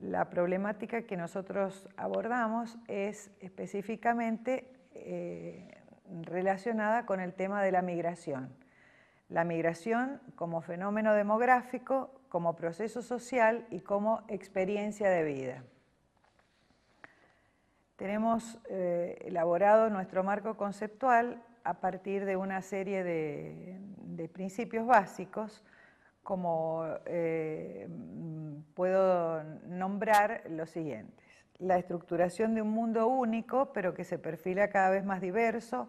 La problemática que nosotros abordamos es específicamente relacionada con el tema de la migración. La migración como fenómeno demográfico, como proceso social y como experiencia de vida. Tenemos elaborado nuestro marco conceptual a partir de una serie de principios básicos, como puedo nombrar los siguientes. La estructuración de un mundo único, pero que se perfila cada vez más diverso,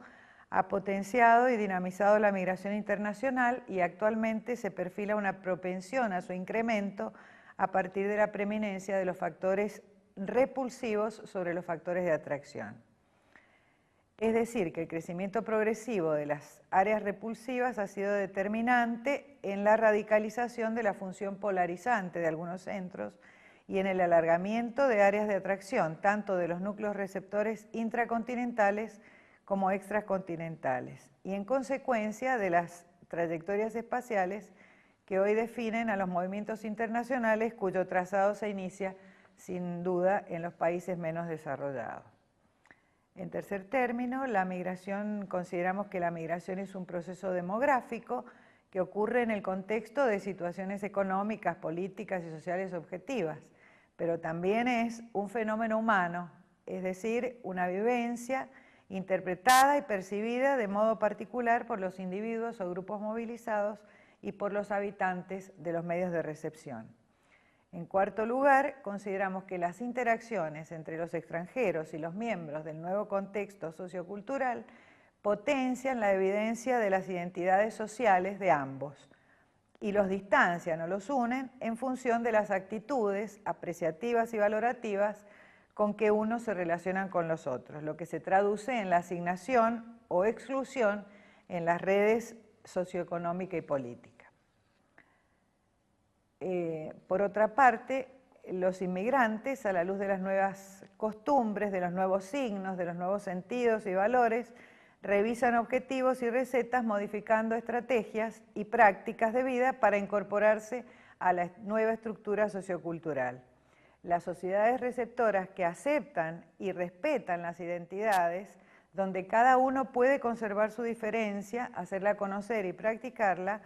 ha potenciado y dinamizado la migración internacional y actualmente se perfila una propensión a su incremento a partir de la preeminencia de los factores repulsivos sobre los factores de atracción. Es decir, que el crecimiento progresivo de las áreas repulsivas ha sido determinante en la radicalización de la función polarizante de algunos centros y en el alargamiento de áreas de atracción, tanto de los núcleos receptores intracontinentales como extracontinentales, y en consecuencia de las trayectorias espaciales que hoy definen a los movimientos internacionales cuyo trazado se inicia sin duda en los países menos desarrollados. En tercer término, consideramos que la migración es un proceso demográfico que ocurre en el contexto de situaciones económicas, políticas y sociales objetivas, pero también es un fenómeno humano, es decir, una vivencia interpretada y percibida de modo particular por los individuos o grupos movilizados y por los habitantes de los medios de recepción. En cuarto lugar, consideramos que las interacciones entre los extranjeros y los miembros del nuevo contexto sociocultural potencian la evidencia de las identidades sociales de ambos y los distancian o los unen en función de las actitudes apreciativas y valorativas con que unos se relacionan con los otros, lo que se traduce en la asignación o exclusión en las redes socioeconómica y política. Por otra parte, los inmigrantes, a la luz de las nuevas costumbres, de los nuevos signos, de los nuevos sentidos y valores, revisan objetivos y recetas modificando estrategias y prácticas de vida para incorporarse a la nueva estructura sociocultural. Las sociedades receptoras que aceptan y respetan las identidades, donde cada uno puede conservar su diferencia, hacerla conocer y practicarla,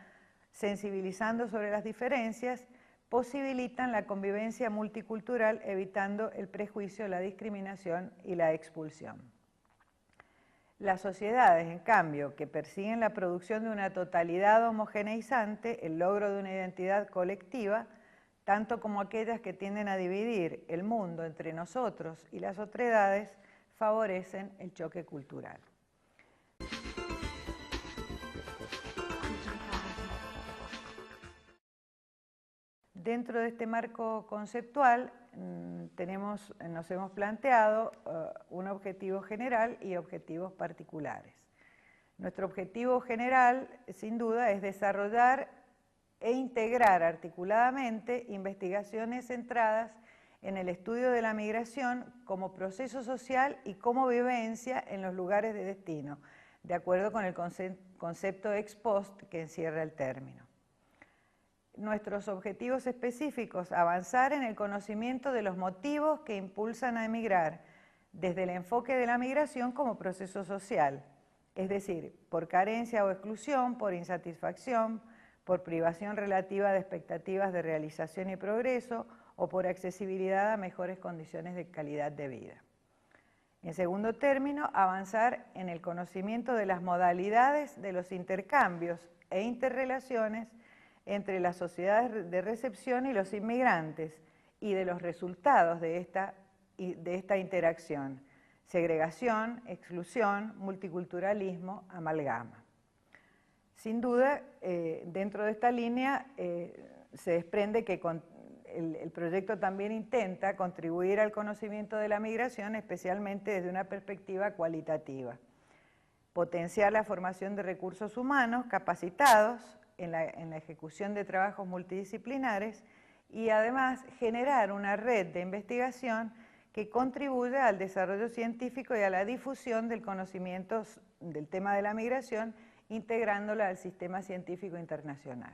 sensibilizando sobre las diferencias, posibilitan la convivencia multicultural, evitando el prejuicio, la discriminación y la expulsión. Las sociedades, en cambio, que persiguen la producción de una totalidad homogeneizante, el logro de una identidad colectiva, tanto como aquellas que tienden a dividir el mundo entre nosotros y las otredades, favorecen el choque cultural. Dentro de este marco conceptual nos hemos planteado un objetivo general y objetivos particulares. Nuestro objetivo general, sin duda, es desarrollar e integrar articuladamente investigaciones centradas en el estudio de la migración como proceso social y como vivencia en los lugares de destino, de acuerdo con el concepto ex post que encierra el término. Nuestros objetivos específicos: avanzar en el conocimiento de los motivos que impulsan a emigrar, desde el enfoque de la migración como proceso social, es decir, por carencia o exclusión, por insatisfacción, por privación relativa de expectativas de realización y progreso o por accesibilidad a mejores condiciones de calidad de vida. En segundo término, avanzar en el conocimiento de las modalidades de los intercambios e interrelaciones entre las sociedades de recepción y los inmigrantes y de los resultados de esta interacción: segregación, exclusión, multiculturalismo, amalgama. Sin duda, dentro de esta línea se desprende que el proyecto también intenta contribuir al conocimiento de la migración, especialmente desde una perspectiva cualitativa. Potenciar la formación de recursos humanos capacitados en la ejecución de trabajos multidisciplinares y además generar una red de investigación que contribuya al desarrollo científico y a la difusión del conocimiento del tema de la migración, integrándola al sistema científico internacional.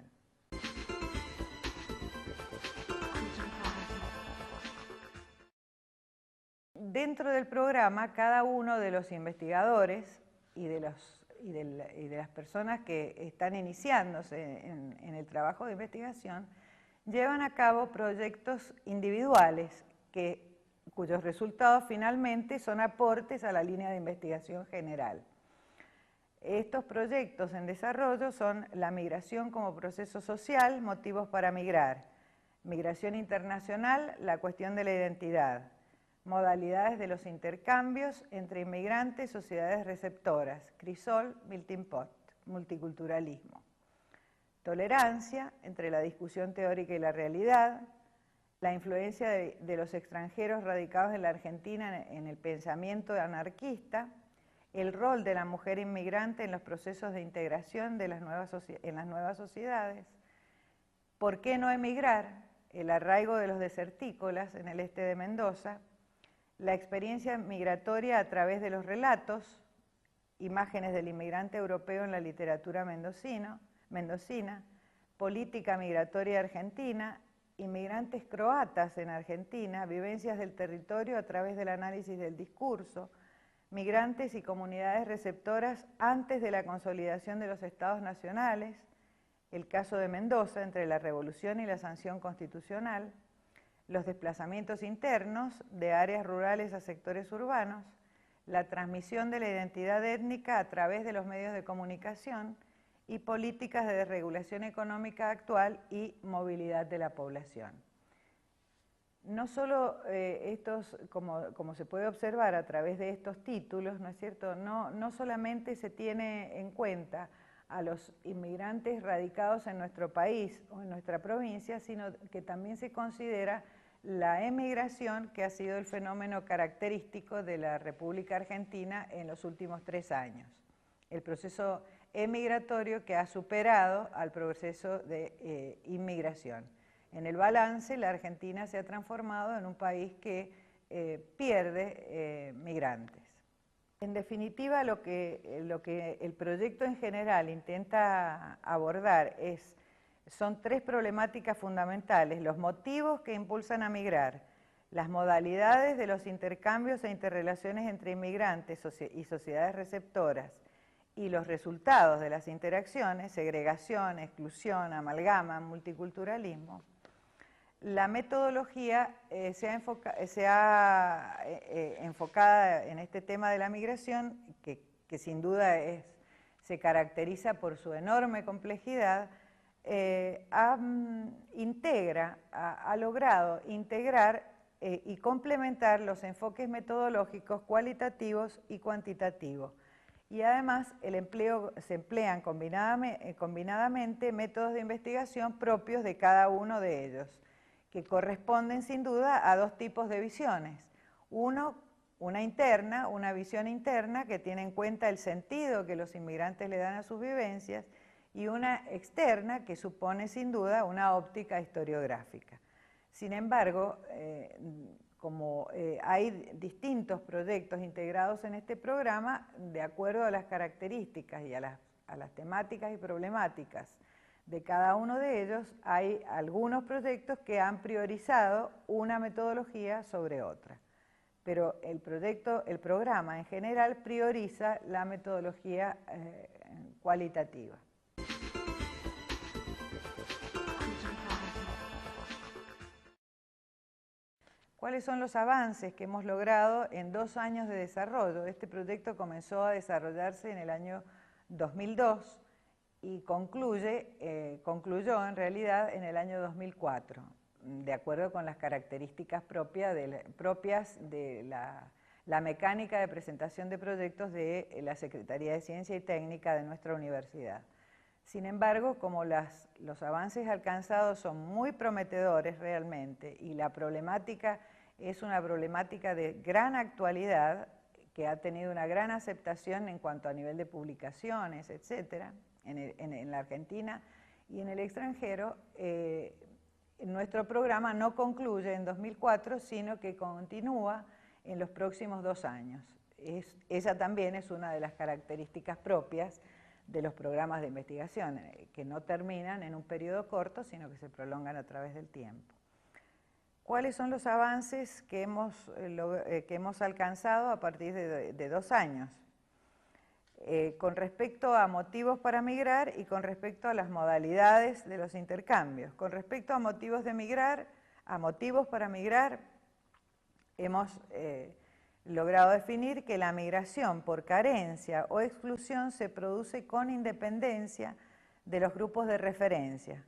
dentro del programa, cada uno de los investigadores y de las personas que están iniciándose en el trabajo de investigación llevan a cabo proyectos individuales cuyos resultados finalmente son aportes a la línea de investigación general. Estos proyectos en desarrollo son la migración como proceso social, motivos para migrar, migración internacional, la cuestión de la identidad, modalidades de los intercambios entre inmigrantes, sociedades receptoras, crisol, melting pot, multiculturalismo, tolerancia entre la discusión teórica y la realidad, la influencia de los extranjeros radicados en la Argentina en el pensamiento anarquista, el rol de la mujer inmigrante en los procesos de integración en las nuevas sociedades, ¿por qué no emigrar?, el arraigo de los desertícolas en el este de Mendoza, la experiencia migratoria a través de los relatos, imágenes del inmigrante europeo en la literatura mendocina, política migratoria argentina, inmigrantes croatas en Argentina, vivencias del territorio a través del análisis del discurso, migrantes y comunidades receptoras antes de la consolidación de los estados nacionales, el caso de Mendoza entre la revolución y la sanción constitucional, los desplazamientos internos de áreas rurales a sectores urbanos, la transmisión de la identidad étnica a través de los medios de comunicación y políticas de desregulación económica actual y movilidad de la población. No solo como se puede observar a través de estos títulos, ¿no es cierto?, no solamente se tiene en cuenta a los inmigrantes radicados en nuestro país o en nuestra provincia, sino que también se considera la emigración, que ha sido el fenómeno característico de la República Argentina en los últimos 3 años. El proceso emigratorio que ha superado al proceso de inmigración. En el balance, la Argentina se ha transformado en un país que pierde migrantes. En definitiva, lo que el proyecto en general intenta abordar son 3 problemáticas fundamentales: los motivos que impulsan a migrar, las modalidades de los intercambios e interrelaciones entre inmigrantes y sociedades receptoras, y los resultados de las interacciones, segregación, exclusión, amalgama, multiculturalismo. La metodología enfocada en este tema de la migración, que sin duda se caracteriza por su enorme complejidad, ha logrado integrar y complementar los enfoques metodológicos cualitativos y cuantitativos. Y además se emplean combinadamente métodos de investigación propios de cada uno de ellos, que corresponden sin duda a 2 tipos de visiones. Una visión interna que tiene en cuenta el sentido que los inmigrantes le dan a sus vivencias, y una externa que supone sin duda una óptica historiográfica. Sin embargo, como hay distintos proyectos integrados en este programa, de acuerdo a las características y a las temáticas y problemáticas de cada uno de ellos, hay algunos proyectos que han priorizado una metodología sobre otra. Pero el programa en general prioriza la metodología cualitativa. ¿Cuáles son los avances que hemos logrado en 2 años de desarrollo? Este proyecto comenzó a desarrollarse en el año 2002 y concluyó en realidad en el año 2004, de acuerdo con las características propias de la mecánica de presentación de proyectos de la Secretaría de Ciencia y Técnica de nuestra universidad. Sin embargo, como los avances alcanzados son muy prometedores realmente, y la problemática es una problemática de gran actualidad, que ha tenido una gran aceptación en cuanto a nivel de publicaciones, etcétera, en la Argentina y en el extranjero, nuestro programa no concluye en 2004, sino que continúa en los próximos 2 años. Esa también es una de las características propias de los programas de investigación, que no terminan en un periodo corto, sino que se prolongan a través del tiempo. ¿Cuáles son los avances que hemos alcanzado a partir de 2 años? Con respecto a motivos para migrar y con respecto a las modalidades de los intercambios. Con respecto a motivos para migrar, hemos logrado definir que la migración por carencia o exclusión se produce con independencia de los grupos de referencia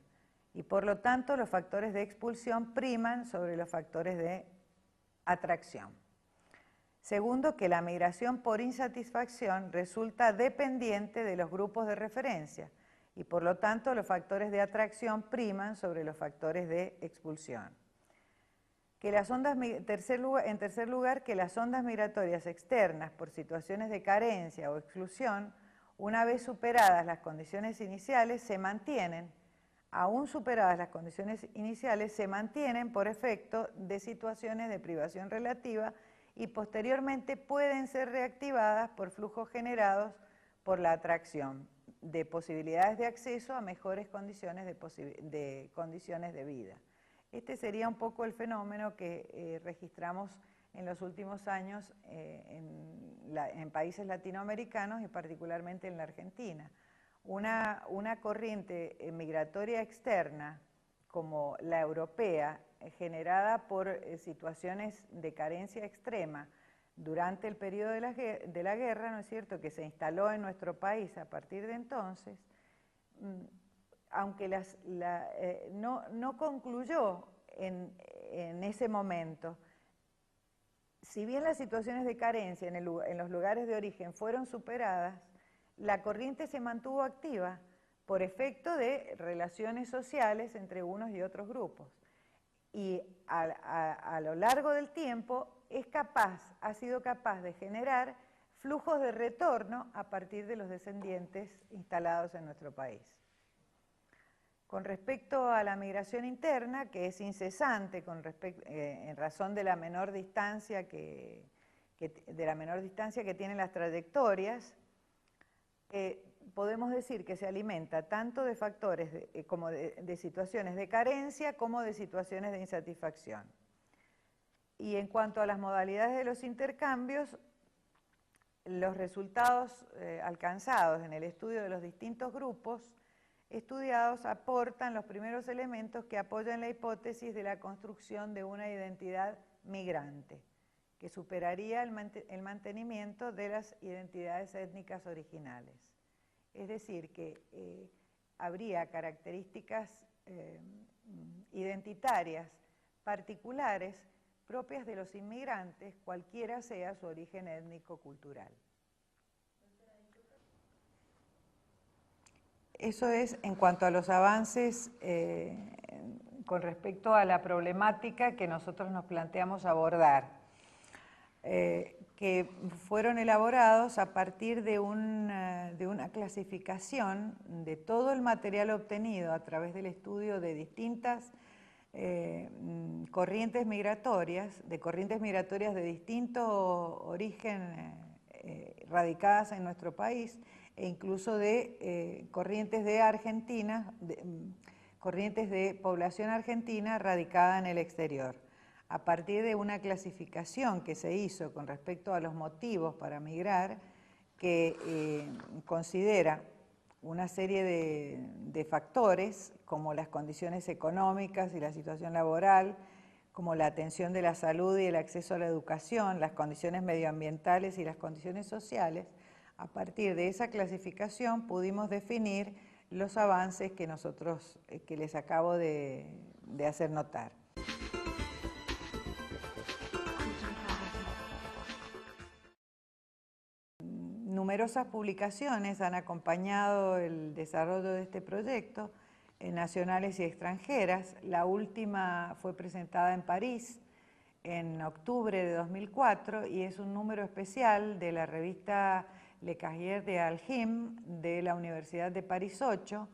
y por lo tanto los factores de expulsión priman sobre los factores de atracción. Segundo, que la migración por insatisfacción resulta dependiente de los grupos de referencia y por lo tanto los factores de atracción priman sobre los factores de expulsión. En tercer lugar, que las ondas migratorias externas por situaciones de carencia o exclusión, una vez superadas las condiciones iniciales, se mantienen, aún superadas las condiciones iniciales, se mantienen por efecto de situaciones de privación relativa y posteriormente pueden ser reactivadas por flujos generados por la atracción de posibilidades de acceso a mejores condiciones de vida. Este sería un poco el fenómeno que registramos en los últimos años en países latinoamericanos y particularmente en la Argentina. Una corriente migratoria externa como la europea, generada por situaciones de carencia extrema durante el periodo de la guerra, ¿no es cierto?, que se instaló en nuestro país a partir de entonces, aunque no concluyó en ese momento. Si bien las situaciones de carencia en los lugares de origen fueron superadas, la corriente se mantuvo activa por efecto de relaciones sociales entre unos y otros grupos. Y a lo largo del tiempo ha sido capaz de generar flujos de retorno a partir de los descendientes instalados en nuestro país. Con respecto a la migración interna, que es incesante en razón de la menor distancia que tienen las trayectorias, podemos decir que se alimenta tanto de factores como de situaciones de carencia como de situaciones de insatisfacción. Y en cuanto a las modalidades de los intercambios, los resultados alcanzados en el estudio de los distintos grupos estudiados aportan los primeros elementos que apoyan la hipótesis de la construcción de una identidad migrante, que superaría el mantenimiento de las identidades étnicas originales. Es decir, que habría características identitarias particulares propias de los inmigrantes, cualquiera sea su origen étnico-cultural. Eso es en cuanto a los avances con respecto a la problemática que nosotros nos planteamos abordar, que fueron elaborados a partir de una clasificación de todo el material obtenido a través del estudio de distintas corrientes migratorias de distinto origen radicadas en nuestro país, e incluso de corrientes de población argentina radicada en el exterior. A partir de una clasificación que se hizo con respecto a los motivos para migrar, que considera una serie de factores como las condiciones económicas y la situación laboral, como la atención de la salud y el acceso a la educación, las condiciones medioambientales y las condiciones sociales. A partir de esa clasificación pudimos definir los avances que les acabo de hacer notar. Numerosas publicaciones han acompañado el desarrollo de este proyecto, nacionales y extranjeras. La última fue presentada en París en octubre de 2004 y es un número especial de la revista Le Cahiers d'Algim de la Universidad de París 8,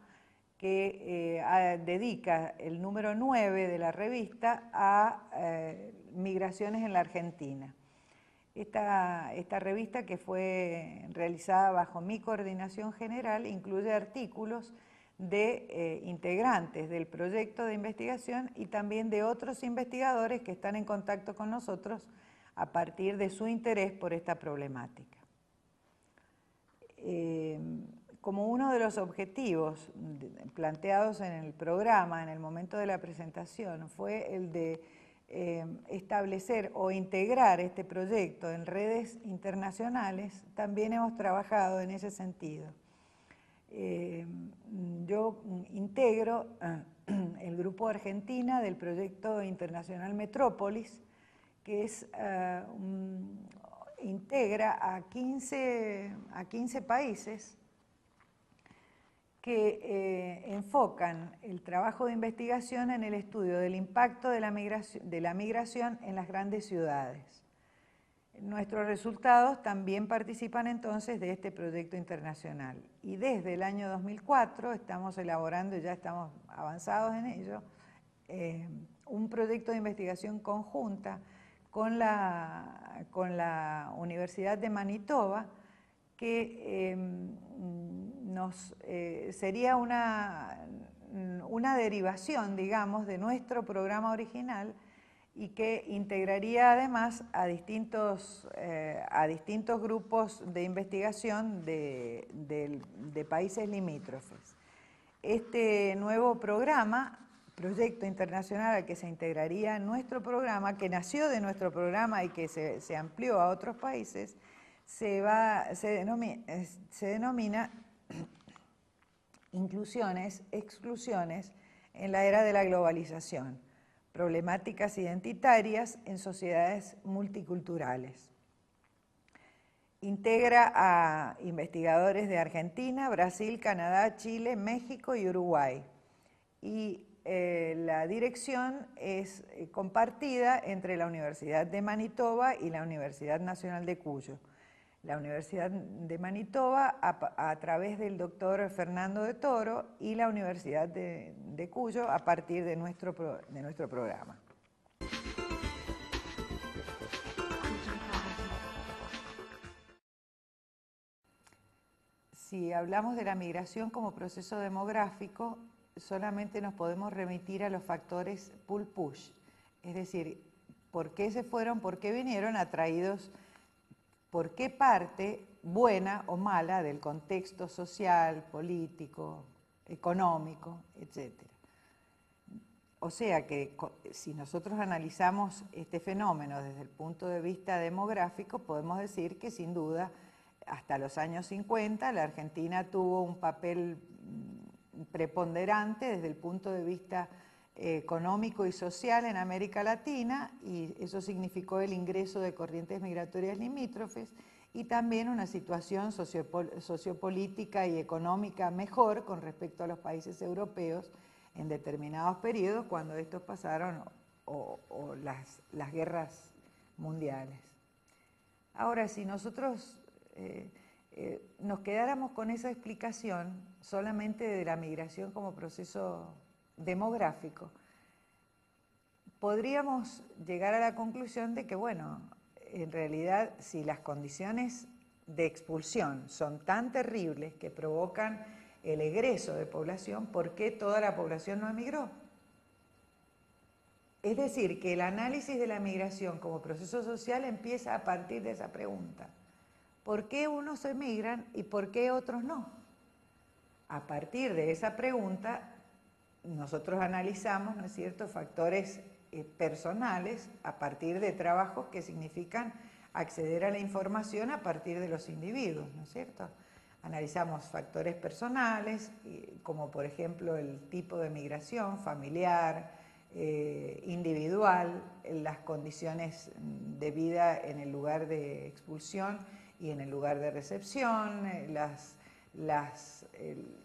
que dedica el número 9 de la revista a migraciones en la Argentina. Esta revista, que fue realizada bajo mi coordinación general, incluye artículos de integrantes del proyecto de investigación y también de otros investigadores que están en contacto con nosotros a partir de su interés por esta problemática. Como uno de los objetivos planteados en el programa en el momento de la presentación fue el de establecer o integrar este proyecto en redes internacionales, también hemos trabajado en ese sentido. Yo integro el grupo Argentina del proyecto internacional Metrópolis, que integra a 15 países que enfocan el trabajo de investigación en el estudio del impacto de la migración en las grandes ciudades. Nuestros resultados también participan entonces de este proyecto internacional. Y desde el año 2004 estamos elaborando, ya estamos avanzados en ello, un proyecto de investigación conjunta con la Universidad de Manitoba, que sería una derivación, digamos, de nuestro programa original y que integraría además a distintos grupos de investigación de países limítrofes. Este nuevo programa, proyecto internacional al que se integraría nuestro programa, que nació de nuestro programa y que se amplió a otros países, se denomina Inclusiones, Exclusiones en la era de la globalización, problemáticas identitarias en sociedades multiculturales. Integra a investigadores de Argentina, Brasil, Canadá, Chile, México y Uruguay. Y la dirección es compartida entre la Universidad de Manitoba y la Universidad Nacional de Cuyo. La Universidad de Manitoba a través del doctor Fernando de Toro y la Universidad de Cuyo a partir de nuestro programa. Si hablamos de la migración como proceso demográfico, solamente nos podemos remitir a los factores pull-push, es decir, por qué se fueron, por qué vinieron atraídos, por qué parte, buena o mala, del contexto social, político, económico, etc. O sea que si nosotros analizamos este fenómeno desde el punto de vista demográfico, podemos decir que sin duda hasta los años 50 la Argentina tuvo un papel preponderante desde el punto de vista económico y social en América Latina, y eso significó el ingreso de corrientes migratorias limítrofes y también una situación sociopolítica y económica mejor con respecto a los países europeos en determinados periodos cuando estos pasaron o las guerras mundiales. Ahora, si nosotros nos quedáramos con esa explicación solamente de la migración como proceso demográfico, podríamos llegar a la conclusión de que, bueno, en realidad si las condiciones de expulsión son tan terribles que provocan el egreso de población, ¿por qué toda la población no emigró? Es decir, que el análisis de la migración como proceso social empieza a partir de esa pregunta. ¿Por qué unos emigran y por qué otros no? A partir de esa pregunta, nosotros analizamos, ¿no es cierto?, factores personales a partir de trabajos que significan acceder a la información a partir de los individuos, ¿no es cierto? Analizamos factores personales, como por ejemplo el tipo de migración familiar, individual, las condiciones de vida en el lugar de expulsión y en el lugar de recepción,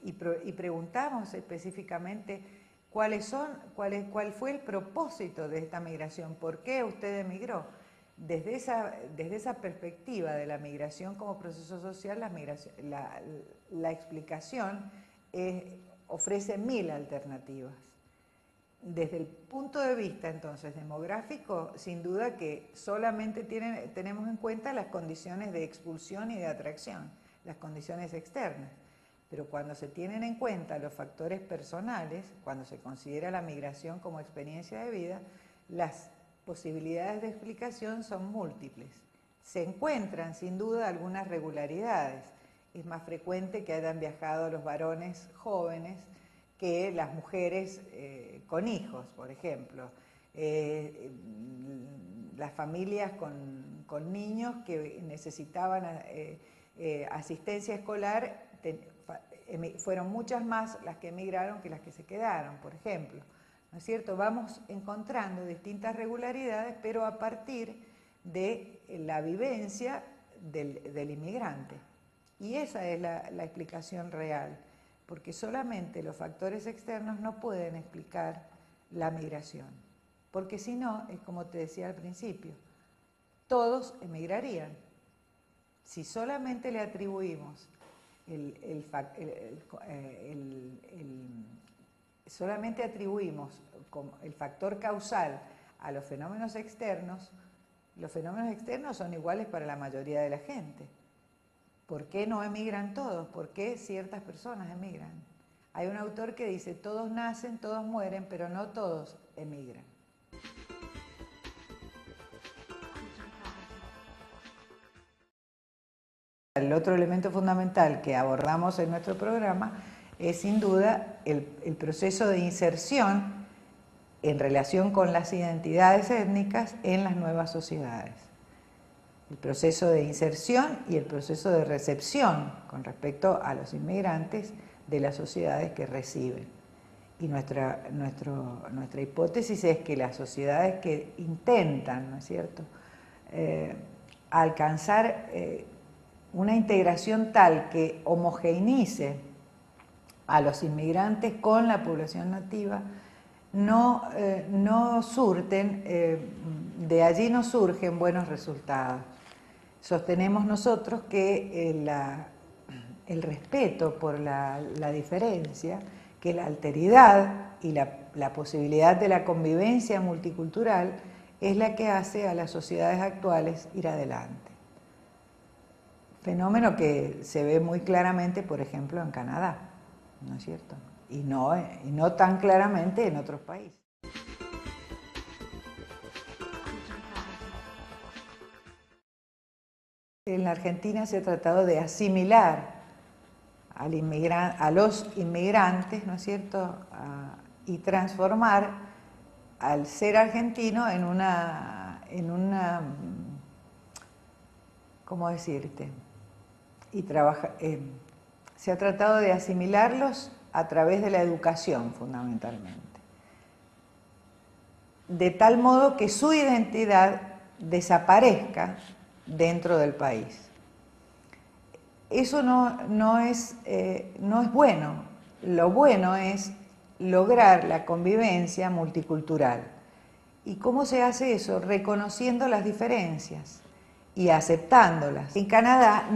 y preguntamos específicamente cuál fue el propósito de esta migración, por qué usted emigró. Desde esa perspectiva de la migración como proceso social, la explicación ofrece 1000 alternativas. Desde el punto de vista entonces demográfico, sin duda que solamente tenemos en cuenta las condiciones de expulsión y de atracción, las condiciones externas. Pero cuando se tienen en cuenta los factores personales, cuando se considera la migración como experiencia de vida, las posibilidades de explicación son múltiples. Se encuentran sin duda algunas regularidades. Es más frecuente que hayan viajado los varones jóvenes que las mujeres con hijos, por ejemplo. Las familias con niños que necesitaban asistencia escolar, fueron muchas más las que emigraron que las que se quedaron, por ejemplo. ¿No es cierto? Vamos encontrando distintas regularidades, pero a partir de la vivencia del inmigrante. Y esa es la explicación real, porque solamente los factores externos no pueden explicar la migración. Porque si no, es como te decía al principio, todos emigrarían. Si solamente le atribuimos solamente atribuimos como el factor causal a los fenómenos externos son iguales para la mayoría de la gente. ¿Por qué no emigran todos? ¿Por qué ciertas personas emigran? Hay un autor que dice, todos nacen, todos mueren, pero no todos emigran. El otro elemento fundamental que abordamos en nuestro programa es sin duda el proceso de inserción en relación con las identidades étnicas en las nuevas sociedades. El proceso de inserción y el proceso de recepción con respecto a los inmigrantes de las sociedades que reciben. Y nuestra hipótesis es que las sociedades que intentan, ¿no es cierto?, alcanzar una integración tal que homogeneice a los inmigrantes con la población nativa, no surten, de allí no surgen buenos resultados. Sostenemos nosotros que el respeto por la diferencia, que la alteridad y la posibilidad de la convivencia multicultural es la que hace a las sociedades actuales ir adelante. Fenómeno que se ve muy claramente, por ejemplo, en Canadá, ¿no es cierto? Y no tan claramente en otros países. En la Argentina se ha tratado de asimilar a los inmigrantes, ¿no es cierto?, y transformar al ser argentino en una ¿cómo decirte? Se ha tratado de asimilarlos a través de la educación, fundamentalmente. De tal modo que su identidad desaparezca dentro del país. Eso no es bueno. Lo bueno es lograr la convivencia multicultural. ¿Y cómo se hace eso? Reconociendo las diferencias y aceptándolas. En Canadá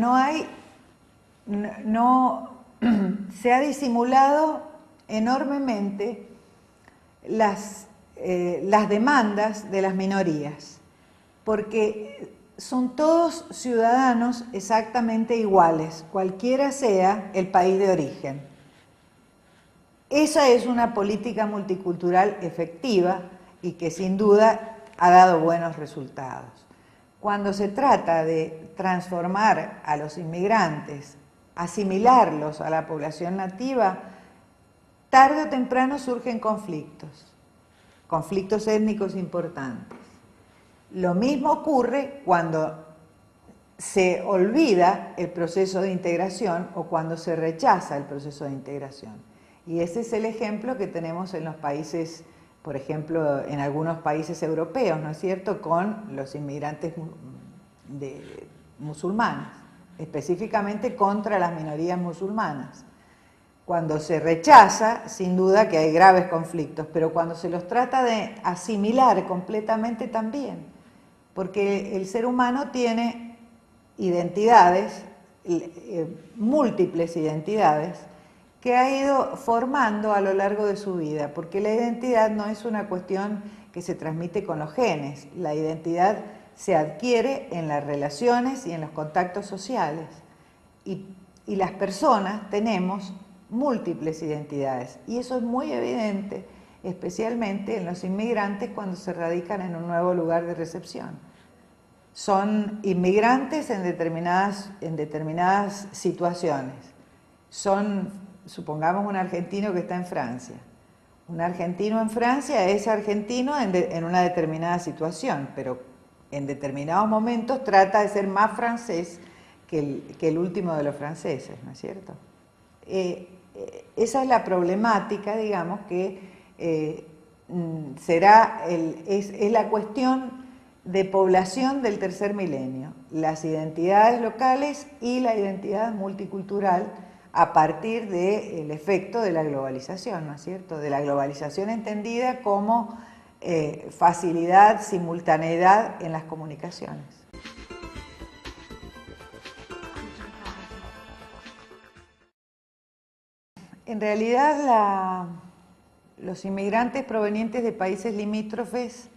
se ha disimulado enormemente las demandas de las minorías, porque son todos ciudadanos exactamente iguales, cualquiera sea el país de origen. Esa es una política multicultural efectiva y que sin duda ha dado buenos resultados. Cuando se trata de transformar a los inmigrantes, asimilarlos a la población nativa, tarde o temprano surgen conflictos étnicos importantes. Lo mismo ocurre cuando se olvida el proceso de integración o cuando se rechaza el proceso de integración. Y ese es el ejemplo que tenemos en los países, por ejemplo, en algunos países europeos, ¿no es cierto?, con los inmigrantes musulmanes, específicamente contra las minorías musulmanas. Cuando se rechaza, sin duda que hay graves conflictos, pero cuando se los trata de asimilar completamente también, porque el ser humano tiene identidades, múltiples identidades, que ha ido formando a lo largo de su vida, porque la identidad no es una cuestión que se transmite con los genes, la identidad se adquiere en las relaciones y en los contactos sociales. Y y las personas tenemos múltiples identidades, y eso es muy evidente, especialmente en los inmigrantes cuando se radican en un nuevo lugar de recepción. Son inmigrantes en determinadas situaciones. Son, supongamos, un argentino que está en Francia. Un argentino en Francia es argentino en una determinada situación, pero en determinados momentos trata de ser más francés que el último de los franceses, ¿no es cierto? Esa es la problemática, digamos, que es la cuestión de población del tercer milenio, las identidades locales y la identidad multicultural a partir del efecto de la globalización, ¿no es cierto? De la globalización entendida como facilidad, simultaneidad en las comunicaciones. En realidad los inmigrantes provenientes de países limítrofes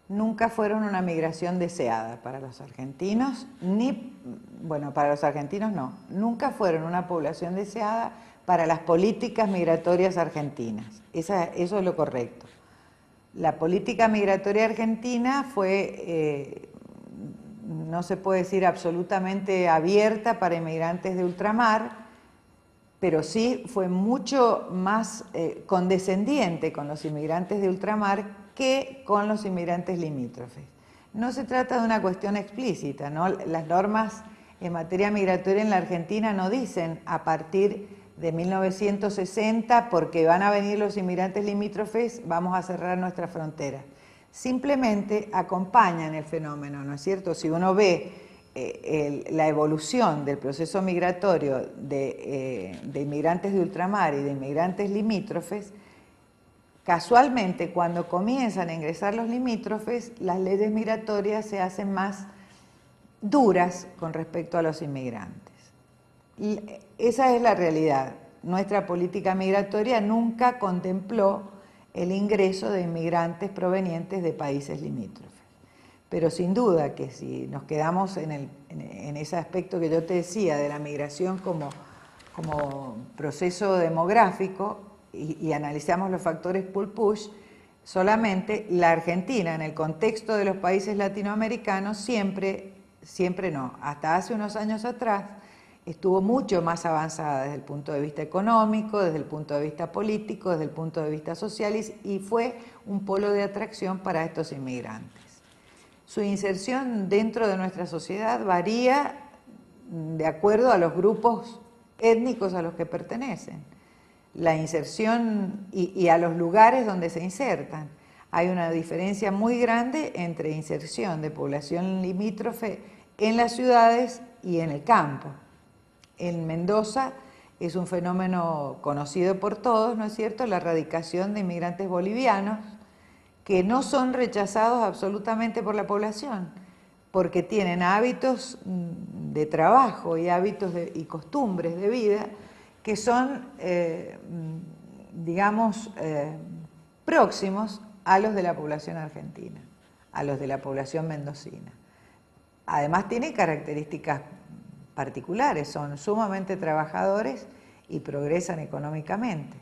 nunca fueron una migración deseada para los argentinos, para los argentinos no, nunca fueron una población deseada para las políticas migratorias argentinas. Eso es lo correcto. La política migratoria argentina fue, no se puede decir absolutamente abierta para inmigrantes de ultramar, pero sí fue mucho más condescendiente con los inmigrantes de ultramar que con los inmigrantes limítrofes. No se trata de una cuestión explícita, ¿no? Las normas en materia migratoria en la Argentina no dicen a partir de 1960, porque van a venir los inmigrantes limítrofes, vamos a cerrar nuestra frontera. Simplemente acompañan el fenómeno, ¿no es cierto? Si uno ve la evolución del proceso migratorio de inmigrantes de ultramar y de inmigrantes limítrofes, casualmente cuando comienzan a ingresar los limítrofes, las leyes migratorias se hacen más duras con respecto a los inmigrantes. Y esa es la realidad. Nuestra política migratoria nunca contempló el ingreso de inmigrantes provenientes de países limítrofes. Pero sin duda que si nos quedamos en ese aspecto que yo te decía de la migración como proceso demográfico y analizamos los factores pull-push, solamente la Argentina en el contexto de los países latinoamericanos siempre no, hasta hace unos años atrás estuvo mucho más avanzada desde el punto de vista económico, desde el punto de vista político, desde el punto de vista social y fue un polo de atracción para estos inmigrantes. Su inserción dentro de nuestra sociedad varía de acuerdo a los grupos étnicos a los que pertenecen. La inserción y a los lugares donde se insertan. Hay una diferencia muy grande entre inserción de población limítrofe en las ciudades y en el campo. En Mendoza es un fenómeno conocido por todos, ¿no es cierto?, la radicación de inmigrantes bolivianos que no son rechazados absolutamente por la población, porque tienen hábitos de trabajo y hábitos y costumbres de vida que son, próximos a los de la población argentina, a los de la población mendocina. Además tienen características particulares, son sumamente trabajadores y progresan económicamente.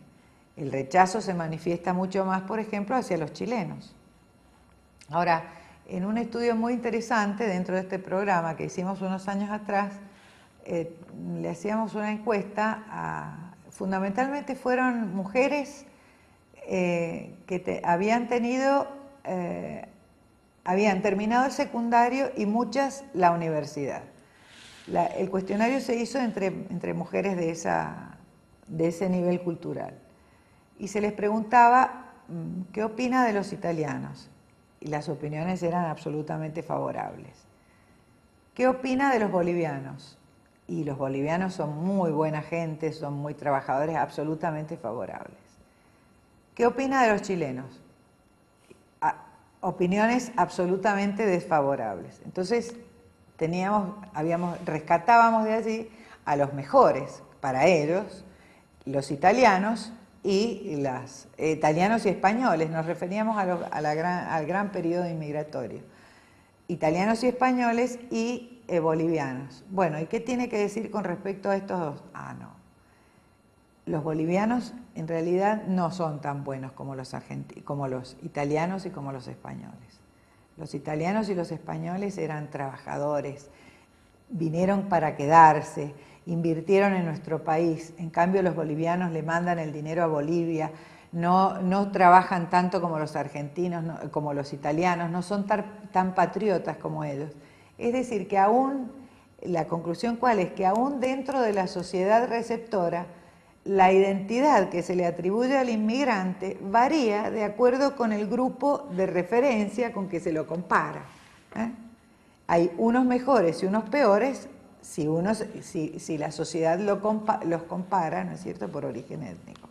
El rechazo se manifiesta mucho más, por ejemplo, hacia los chilenos. Ahora, en un estudio muy interesante dentro de este programa que hicimos unos años atrás, le hacíamos una encuesta fundamentalmente fueron mujeres que habían terminado el secundario y muchas la universidad. El cuestionario se hizo entre mujeres de ese nivel cultural. Y se les preguntaba qué opina de los italianos. Y las opiniones eran absolutamente favorables. ¿Qué opina de los bolivianos? Y los bolivianos son muy buena gente, son muy trabajadores, absolutamente favorables. ¿Qué opina de los chilenos? Opiniones absolutamente desfavorables. Entonces, rescatábamos de allí a los mejores para ellos, los italianos italianos y españoles, nos referíamos al gran periodo inmigratorio. Italianos y españoles y bolivianos. Bueno, ¿y qué tiene que decir con respecto a estos dos? No. Los bolivianos en realidad no son tan buenos como los italianos y como los españoles. Los italianos y los españoles eran trabajadores, vinieron para quedarse, invirtieron en nuestro país. En cambio, los bolivianos le mandan el dinero a Bolivia, no trabajan tanto como los argentinos, como los italianos, no son tan patriotas como ellos. Es decir, que aún, la conclusión ¿cuál es? Que aún dentro de la sociedad receptora, la identidad que se le atribuye al inmigrante varía de acuerdo con el grupo de referencia con que se lo compara. Hay unos mejores y unos peores si la sociedad los compara, ¿no es cierto?, por origen étnico.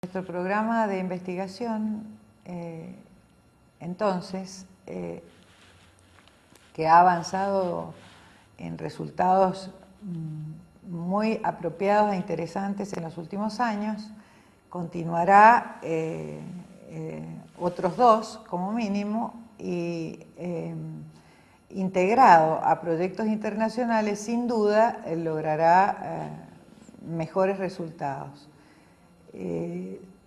Nuestro programa de investigación, entonces, que ha avanzado en resultados muy apropiados e interesantes en los últimos años, continuará otros 2 como mínimo, y integrado a proyectos internacionales sin duda logrará mejores resultados.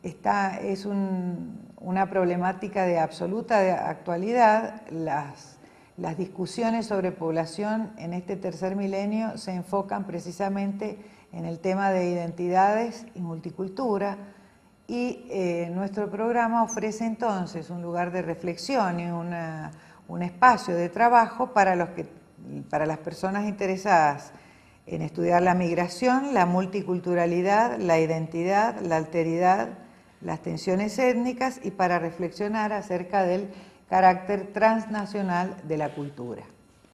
Esta es una problemática de absoluta actualidad. Las discusiones sobre población en este tercer milenio se enfocan precisamente en el tema de identidades y multicultura, y nuestro programa ofrece entonces un lugar de reflexión y un espacio de trabajo para las personas interesadas en estudiar la migración, la multiculturalidad, la identidad, la alteridad, las tensiones étnicas, y para reflexionar acerca del carácter transnacional de la cultura.